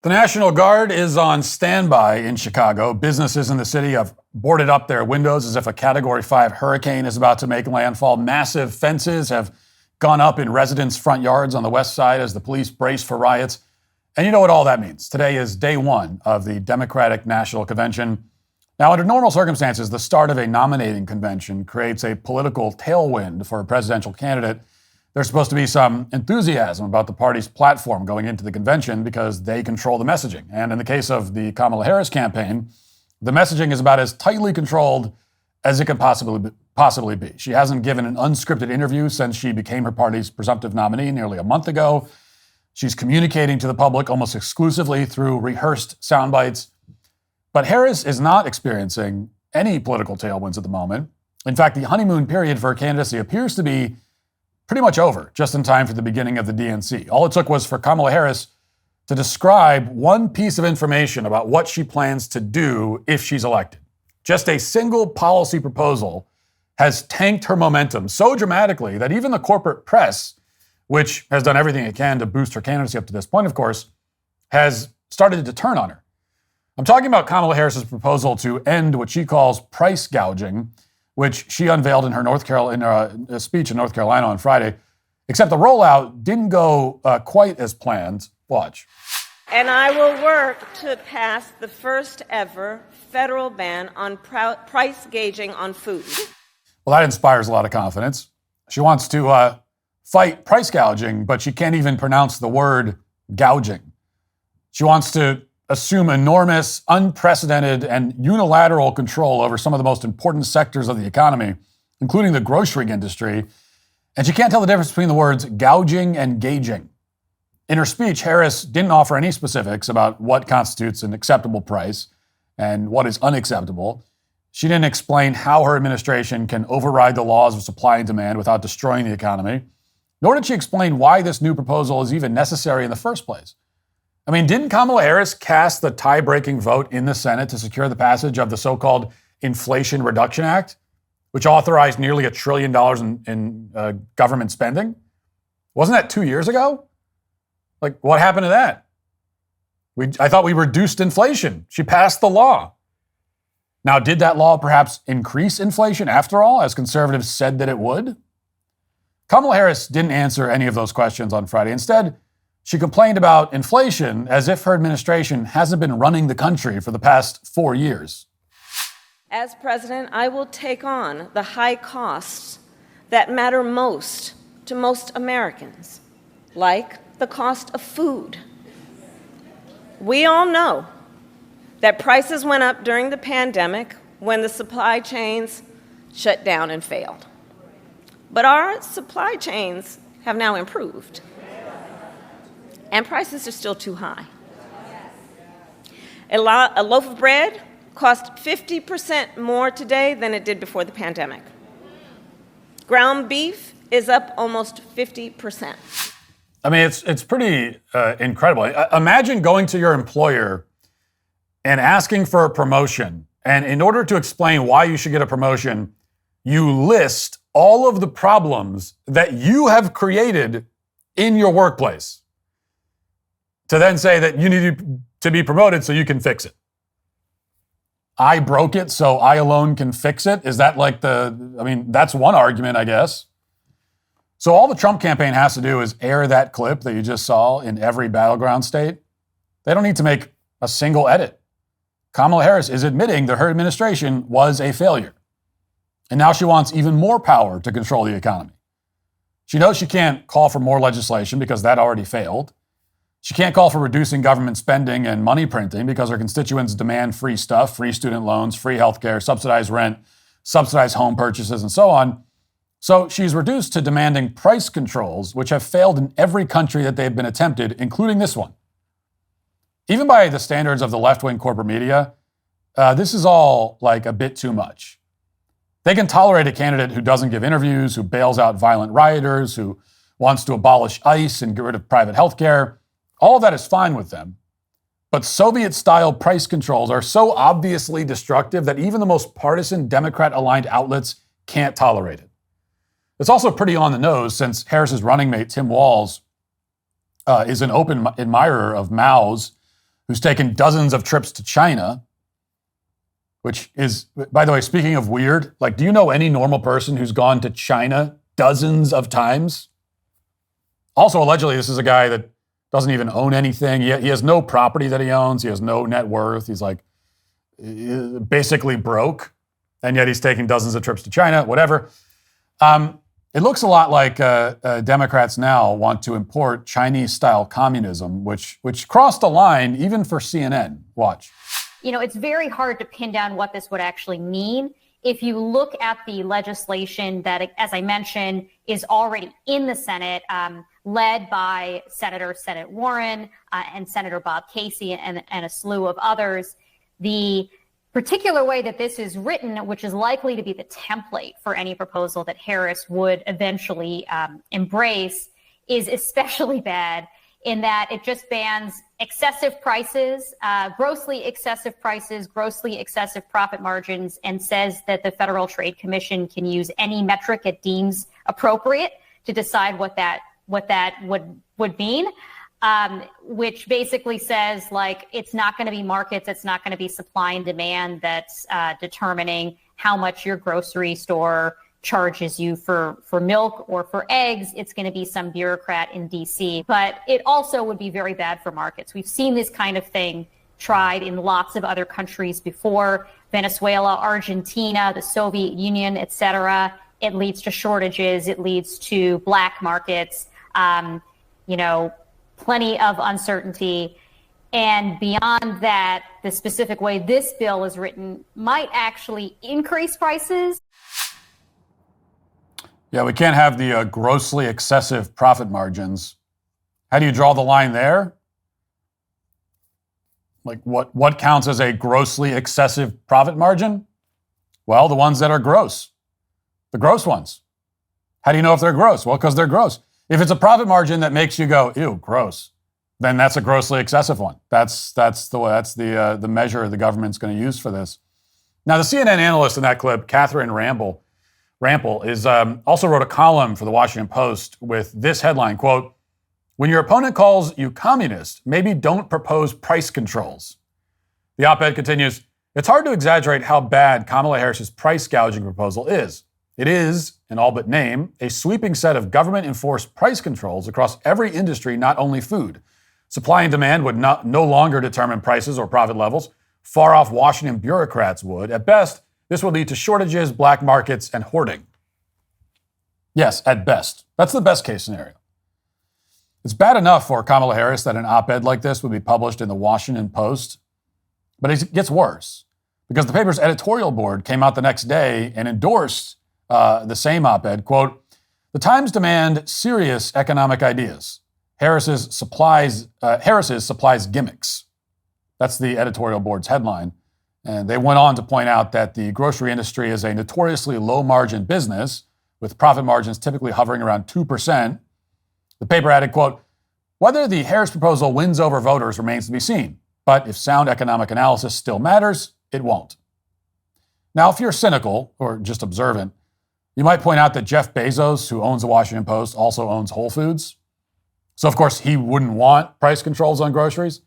The National Guard is on standby in Chicago. Businesses in the city have boarded up their windows as if a Category 5 hurricane is about to make landfall. Massive fences have gone up in residents' front yards on the west side as the police brace for riots. And you know what all that means. Today is day one of the Democratic National Convention. Now, under normal circumstances, the start of a nominating convention creates a political tailwind for a presidential candidate. There's supposed to be some enthusiasm about the party's platform going into the convention because they control the messaging. And in the case of the Kamala Harris campaign, the messaging is about as tightly controlled as it can possibly be. She hasn't given an unscripted interview since she became her party's presumptive nominee nearly a month ago. She's communicating to the public almost exclusively through rehearsed sound bites. But Harris is not experiencing any political tailwinds at the moment. In fact, the honeymoon period for her candidacy appears to be pretty much over, just in time for the beginning of the DNC. All it took was for Kamala Harris to describe one piece of information about what she plans to do if she's elected. Just a single policy proposal has tanked her momentum so dramatically that even the corporate press, which has done everything it can to boost her candidacy up to this point, of course, has started to turn on her. I'm talking about Kamala Harris's proposal to end what she calls price gouging, which she unveiled in her speech in North Carolina on Friday. Except the rollout didn't go quite as planned. Watch. And I will work to pass the first ever federal ban on price gouging on food. Well, that inspires a lot of confidence. She wants to fight price gouging, but she can't even pronounce the word gouging. She wants to assume enormous, unprecedented, and unilateral control over some of the most important sectors of the economy, including the grocery industry. And she can't tell the difference between the words gouging and gauging. In her speech, Harris didn't offer any specifics about what constitutes an acceptable price and what is unacceptable. She didn't explain how her administration can override the laws of supply and demand without destroying the economy. Nor did she explain why this new proposal is even necessary in the first place. I mean, didn't Kamala Harris cast the tie-breaking vote in the Senate to secure the passage of the so-called Inflation Reduction Act, which authorized nearly $1 trillion in government spending? Wasn't that 2 years ago? Like, what happened to that? I thought we reduced inflation. She passed the law. Now, did that law perhaps increase inflation after all, as conservatives said that it would? Kamala Harris didn't answer any of those questions on Friday. Instead, she complained about inflation as if her administration hasn't been running the country for the past 4 years. As president, I will take on the high costs that matter most to most Americans, like the cost of food. We all know that prices went up during the pandemic when the supply chains shut down and failed. But our supply chains have now improved. And prices are still too high. A loaf of bread costs 50% more today than it did before the pandemic. Ground beef is up almost 50%. I mean, it's pretty incredible. Imagine going to your employer and asking for a promotion. And in order to explain why you should get a promotion, you list all of the problems that you have created in your workplace, to then say that you need to be promoted so you can fix it. I broke it, so I alone can fix it. Is that like that's one argument, I guess. So all the Trump campaign has to do is air that clip that you just saw in every battleground state. They don't need to make a single edit. Kamala Harris is admitting that her administration was a failure. And now she wants even more power to control the economy. She knows she can't call for more legislation because that already failed. She can't call for reducing government spending and money printing because her constituents demand free stuff, free student loans, free healthcare, subsidized rent, subsidized home purchases, and so on. So she's reduced to demanding price controls, which have failed in every country that they've been attempted, including this one. Even by the standards of the left-wing corporate media, this is all like a bit too much. They can tolerate a candidate who doesn't give interviews, who bails out violent rioters, who wants to abolish ICE and get rid of private healthcare. All of that is fine with them. But Soviet-style price controls are so obviously destructive that even the most partisan Democrat-aligned outlets can't tolerate it. It's also pretty on the nose since Harris's running mate, Tim Walsh, is an open admirer of Mao's who's taken dozens of trips to China, which is, by the way, speaking of weird, like, do you know any normal person who's gone to China dozens of times? Also, allegedly, this is a guy that doesn't even own anything. He has no property that he owns. He has no net worth. He's like basically broke, and yet he's taking dozens of trips to China, whatever. It looks a lot like Democrats now want to import Chinese-style communism, which crossed a line even for CNN. Watch. You know, it's very hard to pin down what this would actually mean. If you look at the legislation that, as I mentioned, is already in the Senate, led by Senate Warren and Senator Bob Casey and a slew of others, the particular way that this is written, which is likely to be the template for any proposal that Harris would eventually embrace, is especially bad in that it just bans excessive prices, grossly excessive profit margins, and says that the Federal Trade Commission can use any metric it deems appropriate to decide what that would mean. Which basically says, like, it's not going to be markets, it's not going to be supply and demand that's determining how much your grocery store charges you for milk or for eggs. It's going to be some bureaucrat in D.C. But it also would be very bad for markets. We've seen this kind of thing tried in lots of other countries before: Venezuela, Argentina, the Soviet Union, et cetera. It leads to shortages. It leads to black markets. Plenty of uncertainty. And beyond that, the specific way this bill is written might actually increase prices. Yeah, we can't have the grossly excessive profit margins. How do you draw the line there? Like, what counts as a grossly excessive profit margin? Well, the ones that are gross. The gross ones. How do you know if they're gross? Well, because they're gross. If it's a profit margin that makes you go, ew, gross, then that's a grossly excessive one. That's the measure the government's going to use for this. Now, the CNN analyst in that clip, Catherine Rampell, also wrote a column for the Washington Post with this headline, quote, "When your opponent calls you communist, maybe don't propose price controls." The op-ed continues, "It's hard to exaggerate how bad Kamala Harris's price gouging proposal is. It is, in all but name, a sweeping set of government-enforced price controls across every industry, not only food. Supply and demand would no longer determine prices or profit levels. Far-off Washington bureaucrats would. At best, this would lead to shortages, black markets, and hoarding." Yes, at best. That's the best-case scenario. It's bad enough for Kamala Harris that an op-ed like this would be published in the Washington Post, but it gets worse because the paper's editorial board came out the next day and endorsed the same op-ed, quote, "The Times demand serious economic ideas. Harris's supplies gimmicks." That's the editorial board's headline. And they went on to point out that the grocery industry is a notoriously low-margin business with profit margins typically hovering around 2%. The paper added, quote, "Whether the Harris proposal wins over voters remains to be seen, but if sound economic analysis still matters, it won't." Now, if you're cynical or just observant, you might point out that Jeff Bezos, who owns the Washington Post, also owns Whole Foods. So, of course, he wouldn't want price controls on groceries.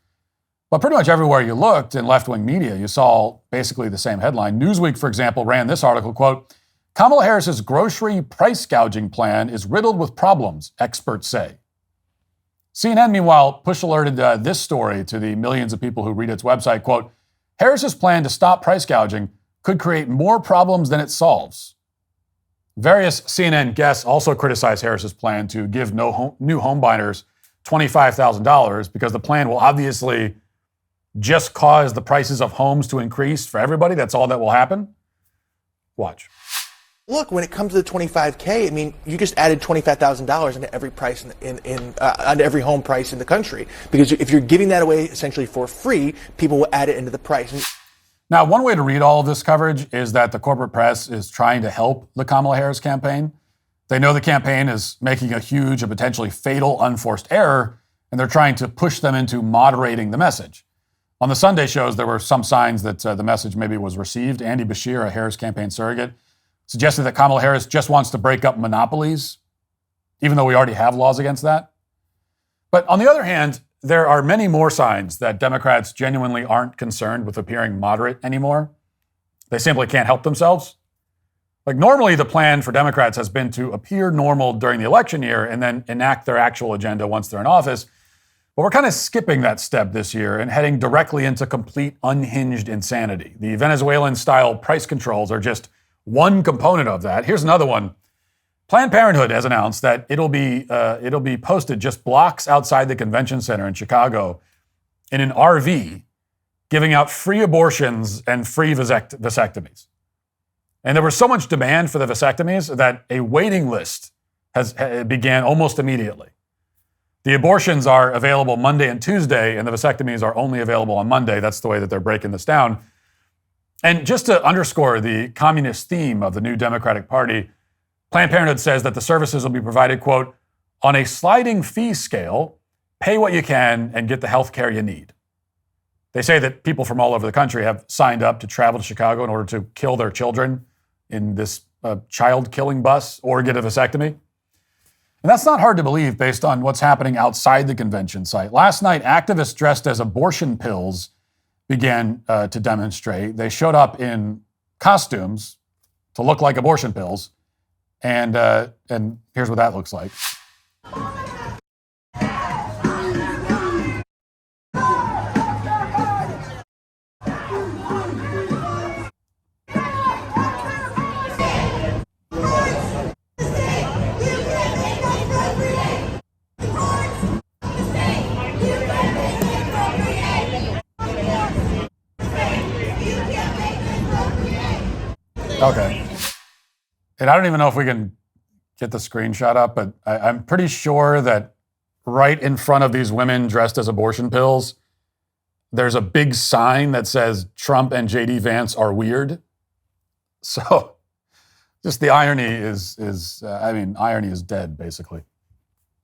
But pretty much everywhere you looked in left-wing media, you saw basically the same headline. Newsweek, for example, ran this article, quote, "Kamala Harris's grocery price gouging plan is riddled with problems, experts say." CNN, meanwhile, push alerted this story to the millions of people who read its website, quote, "Harris's plan to stop price gouging could create more problems than it solves." Various CNN guests also criticized Harris's plan to give new homebuyers $25,000 because the plan will obviously just cause the prices of homes to increase for everybody. That's all that will happen. Watch. Look, when it comes to the $25K, I mean, you just added $25,000 into every price onto every home price in the country. Because if you're giving that away essentially for free, people will add it into the price. Now, one way to read all of this coverage is that the corporate press is trying to help the Kamala Harris campaign. They know the campaign is making a huge and potentially fatal unforced error, and they're trying to push them into moderating the message. On the Sunday shows, there were some signs that the message maybe was received. Andy Bashir, a Harris campaign surrogate, suggested that Kamala Harris just wants to break up monopolies, even though we already have laws against that. But on the other hand, there are many more signs that Democrats genuinely aren't concerned with appearing moderate anymore. They simply can't help themselves. Like normally the plan for Democrats has been to appear normal during the election year and then enact their actual agenda once they're in office. But we're kind of skipping that step this year and heading directly into complete unhinged insanity. The Venezuelan-style price controls are just one component of that. Here's another one. Planned Parenthood has announced that it'll be posted just blocks outside the convention center in Chicago in an RV, giving out free abortions and free vasectomies. And there was so much demand for the vasectomies that a waiting list began almost immediately. The abortions are available Monday and Tuesday, and the vasectomies are only available on Monday. That's the way that they're breaking this down. And just to underscore the communist theme of the new Democratic Party, Planned Parenthood says that the services will be provided, quote, on a sliding fee scale, pay what you can and get the health care you need. They say that people from all over the country have signed up to travel to Chicago in order to kill their children in this child-killing bus or get a vasectomy. And that's not hard to believe based on what's happening outside the convention site. Last night, activists dressed as abortion pills began to demonstrate. They showed up in costumes to look like abortion pills. And here's what that looks like. Okay. And I don't even know if we can get the screenshot up, but I'm pretty sure that right in front of these women dressed as abortion pills, there's a big sign that says Trump and JD Vance are weird. So just the irony irony is dead, basically.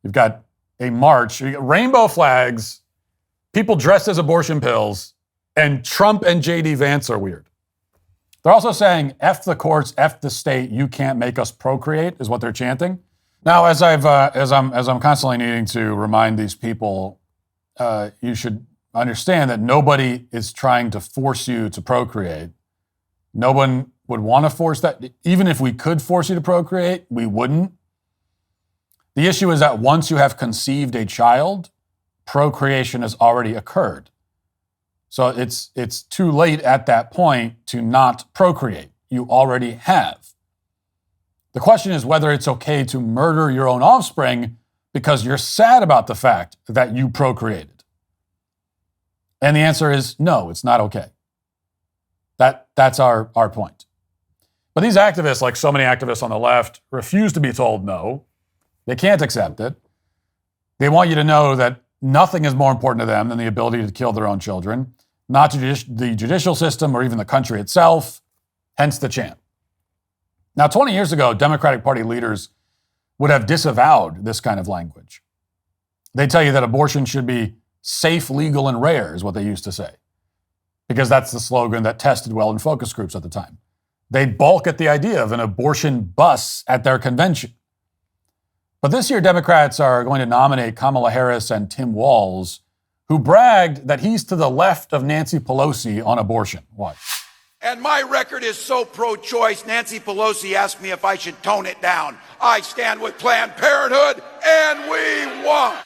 You've got a march, you got rainbow flags, people dressed as abortion pills, and Trump and JD Vance are weird. They're also saying, F the courts, F the state, you can't make us procreate, is what they're chanting. Now, as I'm constantly needing to remind these people, you should understand that nobody is trying to force you to procreate. No one would want to force that. Even if we could force you to procreate, we wouldn't. The issue is that once you have conceived a child, procreation has already occurred. So it's too late at that point to not procreate. You already have. The question is whether it's okay to murder your own offspring because you're sad about the fact that you procreated. And the answer is no, it's not okay. That's our point. But these activists, like so many activists on the left, refuse to be told no. They can't accept it. They want you to know that nothing is more important to them than the ability to kill their own children, not the judicial system or even the country itself, hence the chant. Now, 20 years ago, Democratic Party leaders would have disavowed this kind of language. They tell you that abortion should be safe, legal, and rare, is what they used to say, because that's the slogan that tested well in focus groups at the time. They'd balk at the idea of an abortion bus at their convention. But this year, Democrats are going to nominate Kamala Harris and Tim Walsh, who bragged that he's to the left of Nancy Pelosi on abortion. Watch. And my record is so pro-choice, Nancy Pelosi asked me if I should tone it down. I stand with Planned Parenthood, and we won.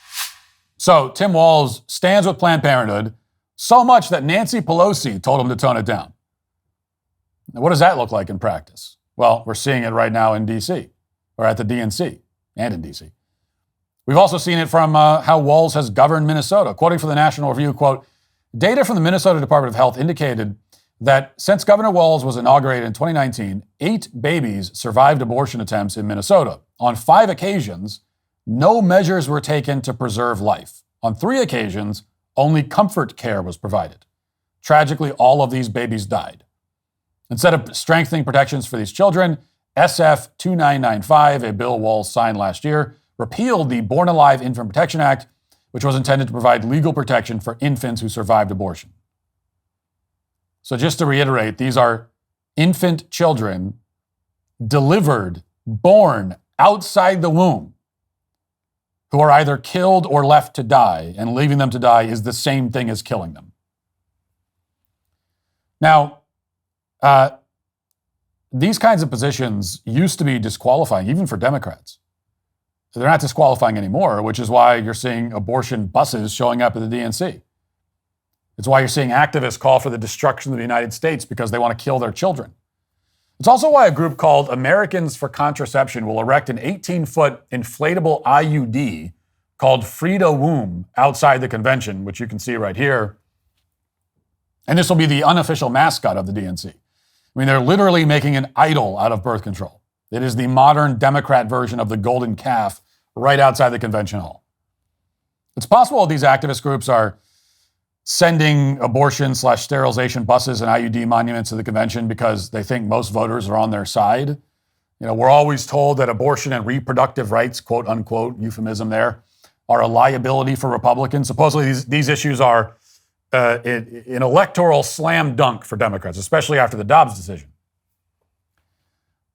So Tim Walsh stands with Planned Parenthood so much that Nancy Pelosi told him to tone it down. Now, what does that look like in practice? Well, we're seeing it right now in D.C., or at the DNC, and in D.C. We've also seen it from how Walsh has governed Minnesota. Quoting from the National Review, quote, data from the Minnesota Department of Health indicated that since Governor Walsh was inaugurated in 2019, 8 babies survived abortion attempts in Minnesota. On 5 occasions, no measures were taken to preserve life. On 3 occasions, only comfort care was provided. Tragically, all of these babies died. Instead of strengthening protections for these children, SF 2995, a bill Walsh signed last year, repealed the Born Alive Infant Protection Act, which was intended to provide legal protection for infants who survived abortion. So just to reiterate, these are infant children delivered, born outside the womb, who are either killed or left to die, and leaving them to die is the same thing as killing them. Now, these kinds of positions used to be disqualifying, even for Democrats. They're not disqualifying anymore, which is why you're seeing abortion buses showing up at the DNC. It's why you're seeing activists call for the destruction of the United States because they want to kill their children. It's also why a group called Americans for Contraception will erect an 18-foot inflatable IUD called Frida Womb outside the convention, which you can see right here. And this will be the unofficial mascot of the DNC. I mean, they're literally making an idol out of birth control. It is the modern Democrat version of the golden calf right outside the convention hall. It's possible these activist groups are sending abortion/sterilization buses and IUD monuments to the convention because they think most voters are on their side. You know, we're always told that abortion and reproductive rights, quote unquote, euphemism there, are a liability for Republicans. Supposedly these issues are an electoral slam dunk for Democrats, especially after the Dobbs decision.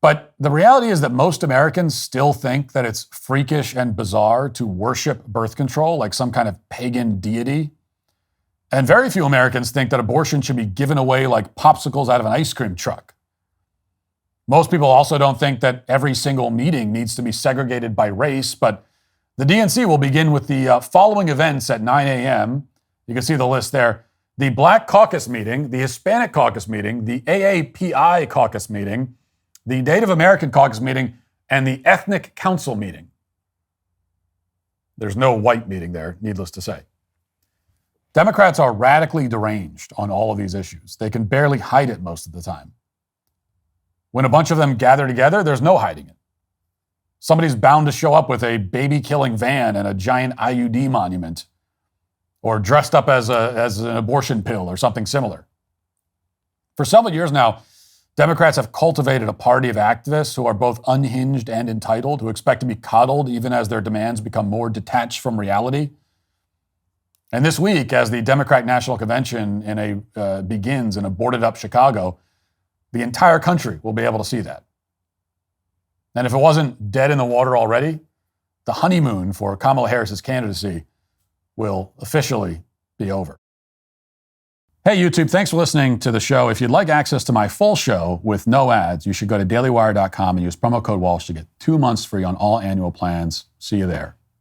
But the reality is that most Americans still think that it's freakish and bizarre to worship birth control like some kind of pagan deity. And very few Americans think that abortion should be given away like popsicles out of an ice cream truck. Most people also don't think that every single meeting needs to be segregated by race, but the DNC will begin with the following events at 9 a.m. You can see the list there. The Black Caucus meeting, the Hispanic Caucus meeting, the AAPI Caucus meeting, the Native American Caucus meeting, and the Ethnic Council meeting. There's no white meeting there, needless to say. Democrats are radically deranged on all of these issues. They can barely hide it most of the time. When a bunch of them gather together, there's no hiding it. Somebody's bound to show up with a baby-killing van and a giant IUD monument, or dressed up as an abortion pill or something similar. For several years now, Democrats have cultivated a party of activists who are both unhinged and entitled, who expect to be coddled even as their demands become more detached from reality. And this week, as the Democratic National Convention begins in a boarded-up Chicago, the entire country will be able to see that. And if it wasn't dead in the water already, the honeymoon for Kamala Harris's candidacy will officially be over. Hey, YouTube, thanks for listening to the show. If you'd like access to my full show with no ads, you should go to dailywire.com and use promo code Walsh to get 2 months free on all annual plans. See you there.